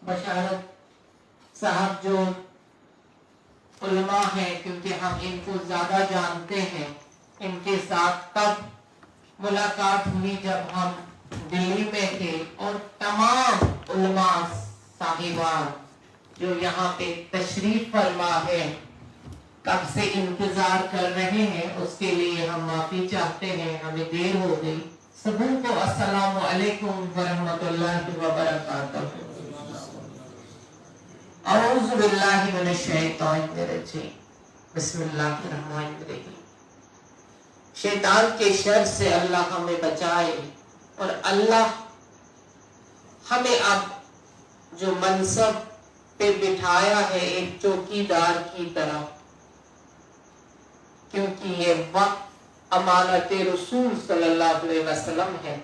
بشارت صاحب جو علماء ہیں، کیونکہ ہم ان کو زیادہ جانتے ہیں، ان کے ساتھ تب ملاقات ہوئی جب ہم دلی میں تھے، اور تمام علماء صاحبان جو یہاں پہ تشریف فرما ہے کب سے انتظار کر رہے ہیں، اس کے لیے ہم معافی چاہتے ہیں، ہمیں دیر ہو گئی۔ سبوں کو السلام علیکم ورحمۃ اللہ وبرکاتہ۔ اعوذ باللہ من الشیطان الرجیم، بسم اللہ الرحمن الرحیم۔ شیطان کے شر سے اللہ ہمیں بچائے، اور اللہ ہمیں اب جو منصب پہ بٹھایا ہے ایک چوکیدار کی طرح، کیونکہ یہ وقت امانت رسول صلی اللہ علیہ وسلم ہے،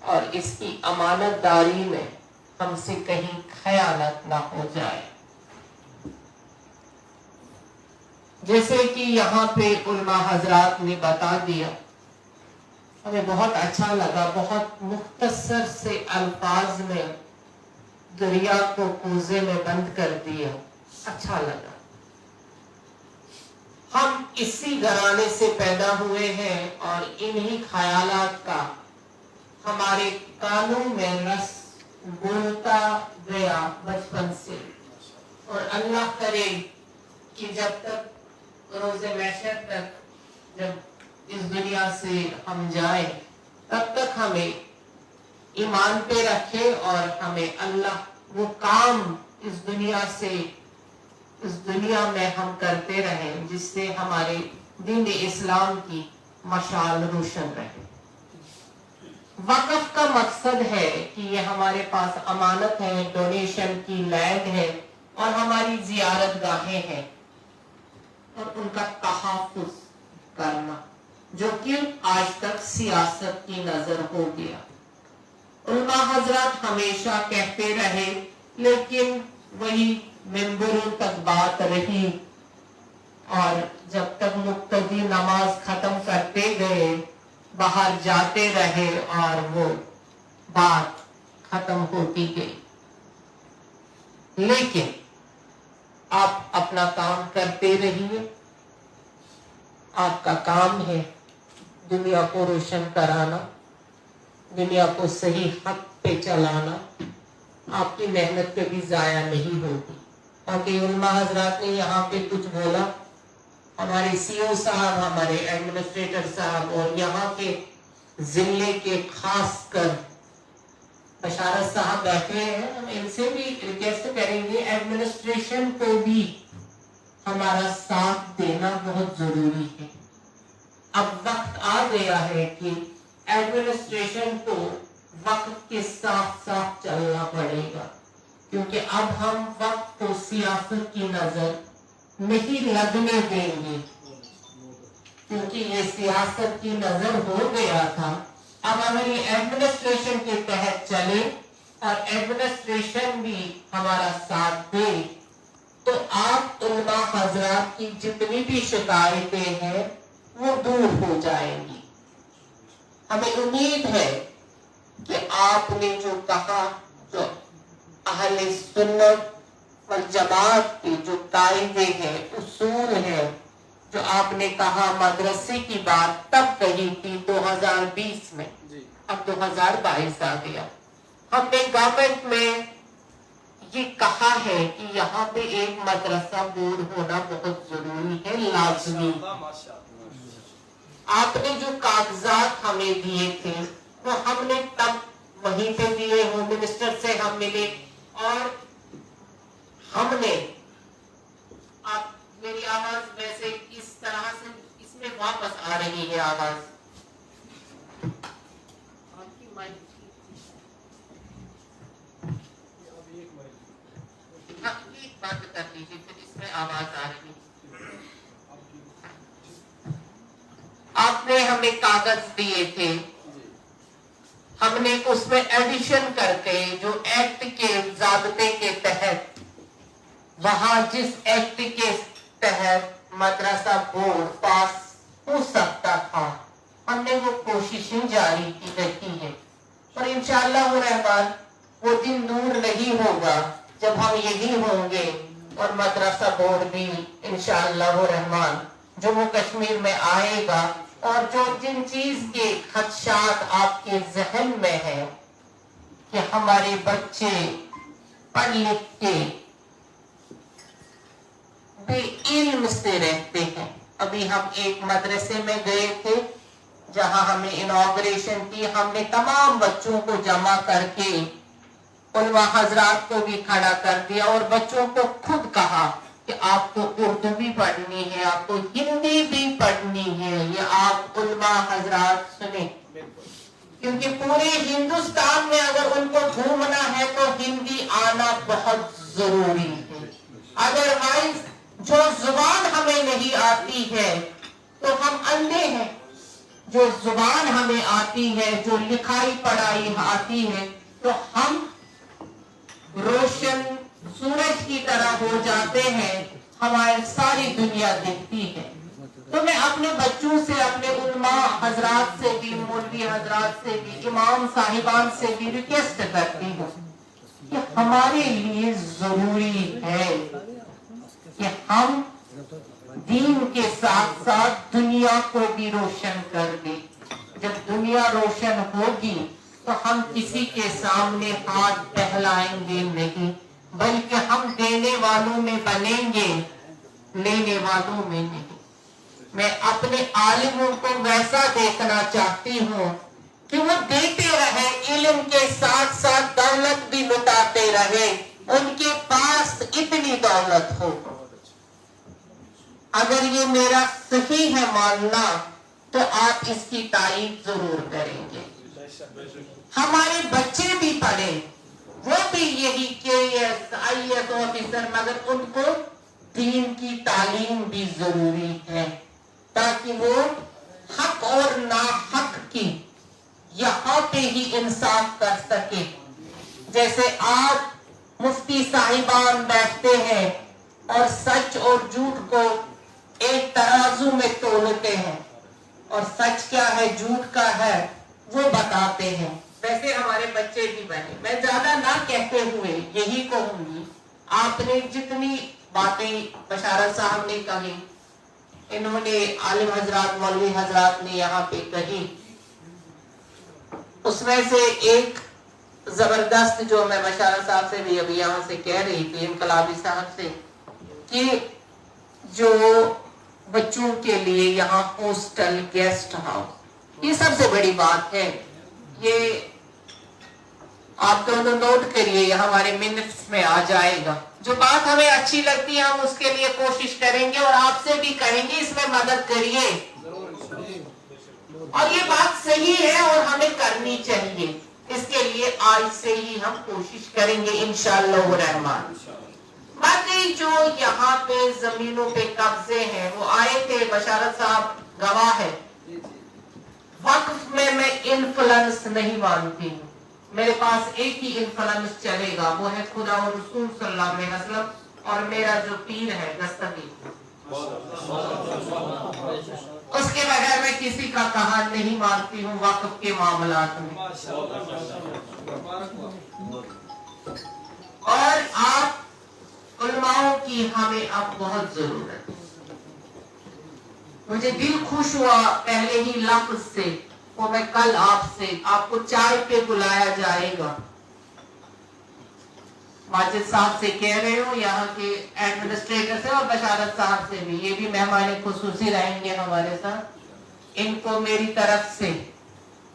اور اس کی امانت داری میں ہم سے کہیں خیانت نہ ہو جائے۔ جیسے کہ یہاں پہ علماء حضرات نے بتا دیا، ہمیں بہت اچھا لگا، بہت مختصر سے الفاظ میں دریا کو کوزے میں بند کر دیا، اچھا لگا۔ ہم اسی گھرانے سے پیدا ہوئے ہیں، اور انہی خیالات کا ہمارے کانوں میں رس گھولتا گیا بچپن سے، اور اللہ کرے کہ جب تک روز محشر تک جب اس دنیا سے ہم جائیں، تب تک ہمیں ایمان پہ رکھے، اور ہمیں اللہ وہ کام اس دنیا میں ہم کرتے رہیں جس سے ہمارے دین اسلام کی مشعل روشن رہے۔ وقف کا مقصد ہے کہ یہ ہمارے پاس امانت ہے، ڈونیشن کی لینڈ ہے، اور ہماری زیارت گاہیں ہیں، اور ان کا تحفظ کرنا، جو کہ آج تک سیاست کی نظر ہو گیا۔ علماء حضرات ہمیشہ کہتے رہے، لیکن وہی ممبروں تک بات رہی، اور جب تک مقتدی نماز ختم کرتے گئے باہر جاتے رہے، اور وہ بات ختم ہوتی گئی۔ لیکن آپ اپنا کام کرتے رہیے، آپ کا کام ہے دنیا کو روشن کرانا، دنیا کو صحیح حق پہ چلانا، آپ کی محنت کبھی ضائع نہیں ہوگی۔ باقی علماء حضرات نے یہاں پہ کچھ بولا، ہمارے سی او صاحب، ہمارے ایڈمنسٹریٹر صاحب، اور یہاں کے ضلع کے خاص کر بشارت صاحب بیٹھے ہیں، ہم ان سے بھی ریکویسٹ کریں گے ایڈمنسٹریشن کو بھی ہمارا ساتھ دینا بہت ضروری ہے۔ اب وقت آ گیا ہے کہ ایڈمنسٹریشن کو وقت کے ساتھ ساتھ چلنا پڑے گا، کیونکہ اب ہم وقت کو سیاست کی نظر نہیں لگنے دیں گے، کیونکہ یہ سیاست کی نظر ہو گیا تھا۔ اب اگر یہ ایڈمنسٹریشن کے تحت چلے اور ایڈمنسٹریشن بھی ہمارا ساتھ دے، تو آپ علماء حضرات کی جتنی بھی شکایتیں ہیں وہ دور ہو جائیں گی۔ ہمیں امید ہے کہ آپ نے جو کہا، جو اہل سنت والجماعت کے جو قاعدے ہیں، اصول ہیں، جو آپ نے کہا مدرسے کی بات تب کہی تھی 2020 میں، اب 2022 آ گیا۔ ہم نے گورنمنٹ میں یہ کہا ہے کہ یہاں پہ ایک مدرسہ بورڈ ہونا بہت ضروری ہے، لازمی۔ آپ نے جو کاغذات ہمیں دیے تھے وہ ہم نے تب وہیں پہ دیے، ہوم منسٹر سے ہم ملے، اور ہم نے میری آواز ویسے اس طرح سے اس میں واپس آ رہی ہے آواز، آپ کی مائک بند کر لیجیے، پھر اس میں آواز آ رہی ہے۔ آپ نے ہمیں کاغذ دیے تھے، ہم نے اس میں ایڈیشن کر کے جو ایکٹ کے ضابطے کے تحت، وہاں جس ایکٹ کے تحت مدرسہ بورڈ پاس ہو سکتا تھا، ہم نے وہ کوششیں جاری کی رکھی ہیں، اور انشاءاللہ الرحمن وہ دن دور نہیں ہوگا جب ہم یہی ہوں گے اور مدرسہ بورڈ بھی انشاءاللہ الرحمن جموں کشمیر میں آئے گا، اور جو جن چیز کے خدشات آپ کے ذہن میں ہیں کہ ہمارے بچے پڑھ لکھ کے بے علم سے رہتے ہیں۔ ابھی ہم ایک مدرسے میں گئے تھے جہاں ہم نے انوگریشن کی، ہم نے تمام بچوں کو جمع کر کے علماء حضرات کو بھی کھڑا کر دیا اور بچوں کو خود کہا کہ آپ کو اردو بھی پڑھنی ہے، آپ کو ہندی بھی پڑھنی ہے، یہ آپ علماء حضرات سنیں، کیونکہ پورے ہندوستان میں اگر ان کو گھومنا ہے تو ہندی آنا بہت ضروری ہے۔ ادروائز جو زبان ہمیں نہیں آتی ہے تو ہم اندھے ہیں، جو زبان ہمیں آتی ہے، جو لکھائی پڑھائی آتی ہے تو ہم روشن سورج کی طرح ہو جاتے ہیں، ہماری ساری دنیا دیکھتی ہے۔ تو میں اپنے بچوں سے، اپنے علماء حضرات سے بھی، مولوی حضرات سے بھی، امام صاحبان سے بھی ریکویسٹ کرتی ہوں کہ ہمارے لیے ضروری ہے کہ ہم دین کے ساتھ ساتھ دنیا کو بھی روشن کر دیں۔ جب دنیا روشن ہوگی تو ہم کسی کے سامنے ہاتھ پھیلائیں گے نہیں، بلکہ ہم دینے والوں میں بنیں گے، لینے والوں میں نہیں۔ میں اپنے عالموں کو ویسا دیکھنا چاہتی ہوں کہ وہ دیتے رہے، علم کے ساتھ ساتھ دولت بھی لٹاتے رہے، ان کے پاس اتنی دولت ہو۔ اگر یہ میرا صحیح ہے ماننا تو آپ اس کی تعریف ضرور کریں گے۔ ہمارے بچے بھی پڑھیں، وہ بھی یہی KS IAS آفیسر، مگر ان کو دین کی تعلیم بھی ضروری ہے تاکہ وہ حق اور ناحق کی یہاں پہ ہی انصاف کر سکے۔ جیسے آپ مفتی صاحبان بیٹھتے ہیں اور سچ اور جھوٹ کو ایک ترازو میں تولتے ہیں، اور سچ کیا ہے جھوٹ کا ہے وہ بتاتے ہیں، ویسے ہمارے بچے بھی بنے۔ میں زیادہ نہ کہتے ہوئے یہی کہوں گی، آپ نے جتنی باتیں بشارت صاحب نے کہی، انہوں نے عالم حضرات، مولوی حضرات نے یہاں پہ کہی، اس میں سے ایک زبردست جو میں بشارت صاحب سے بھی ابھی یہاں سے کہہ رہی تھی، انقلابی صاحب سے، کہ جو بچوں کے لیے یہاں ہاسٹل، گیسٹ ہاؤس، یہ سب سے بڑی بات ہے۔ یہ آپ دونوں نوٹ کریے، یہ ہمارے منٹس میں آ جائے گا۔ جو بات ہمیں اچھی لگتی ہے ہم اس کے لیے کوشش کریں گے اور آپ سے بھی کہیں گے اس میں مدد کریے، اور یہ بات صحیح ہے اور ہمیں کرنی چاہیے۔ اس کے لیے آج سے ہی ہم کوشش کریں گے انشاءاللہ الرحمن۔ باقی جو یہاں پہ زمینوں پہ قبضے ہیں، وہ آئے تھے، بشارت صاحب گواہ ہے۔ وقف میں انفلوئنس نہیں مانتی ہوں، میرے پاس ایک ہی انفلوئنس چلے گا، وہ ہے خدا و رسول صلی اللہ علیہ وسلم اور میرا جو پیر ہے دستگیر، اس کے بغیر میں کسی کا کہا نہیں مانتی ہوں وقف کے معاملات میں۔ اور آپ علماؤں کی ہمیں اب بہت ضرورت ہے۔ مجھے دل خوش ہوا پہلے ہی لفظ سے، وہ میں کل آپ کو چائے پہ بلایا جائے گا۔ ماجد صاحب سے کہہ رہے ہوں، یہاں کے ایڈمنسٹریٹر سے اور بشارت صاحب سے بھی، یہ بھی مہمان خصوصی رہیں گے ہمارے ساتھ۔ ان کو میری طرف سے،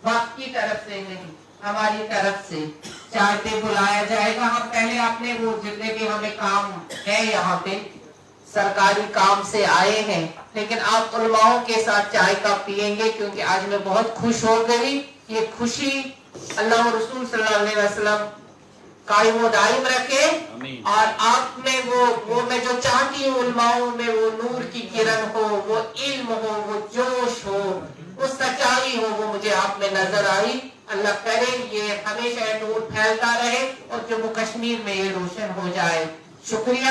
وقت کی طرف سے نہیں، ہماری طرف سے چائے پہ بلایا جائے گا۔ ہم پہلے اپنے وہ جتنے بھی ہمیں کام ہے یہاں پہ سرکاری کام سے آئے ہیں، لیکن آپ علماؤں کے ساتھ چائے کا پیئیں گے، کیونکہ آج میں بہت خوش ہو گئی۔ یہ خوشی اللہ رسول صلی اللہ علیہ وسلم قائم و دائم رکھے، اور آپ میں وہ میں جو چاہتی ہوں علماؤں میں وہ نور کی کرن ہو، وہ علم ہو، وہ جوش ہو، وہ سچائی ہو، وہ مجھے آپ میں نظر آئی۔ اللہ کرے یہ ہمیشہ نور پھیلتا رہے اور جموں کشمیر میں یہ روشن ہو جائے۔ شکریہ۔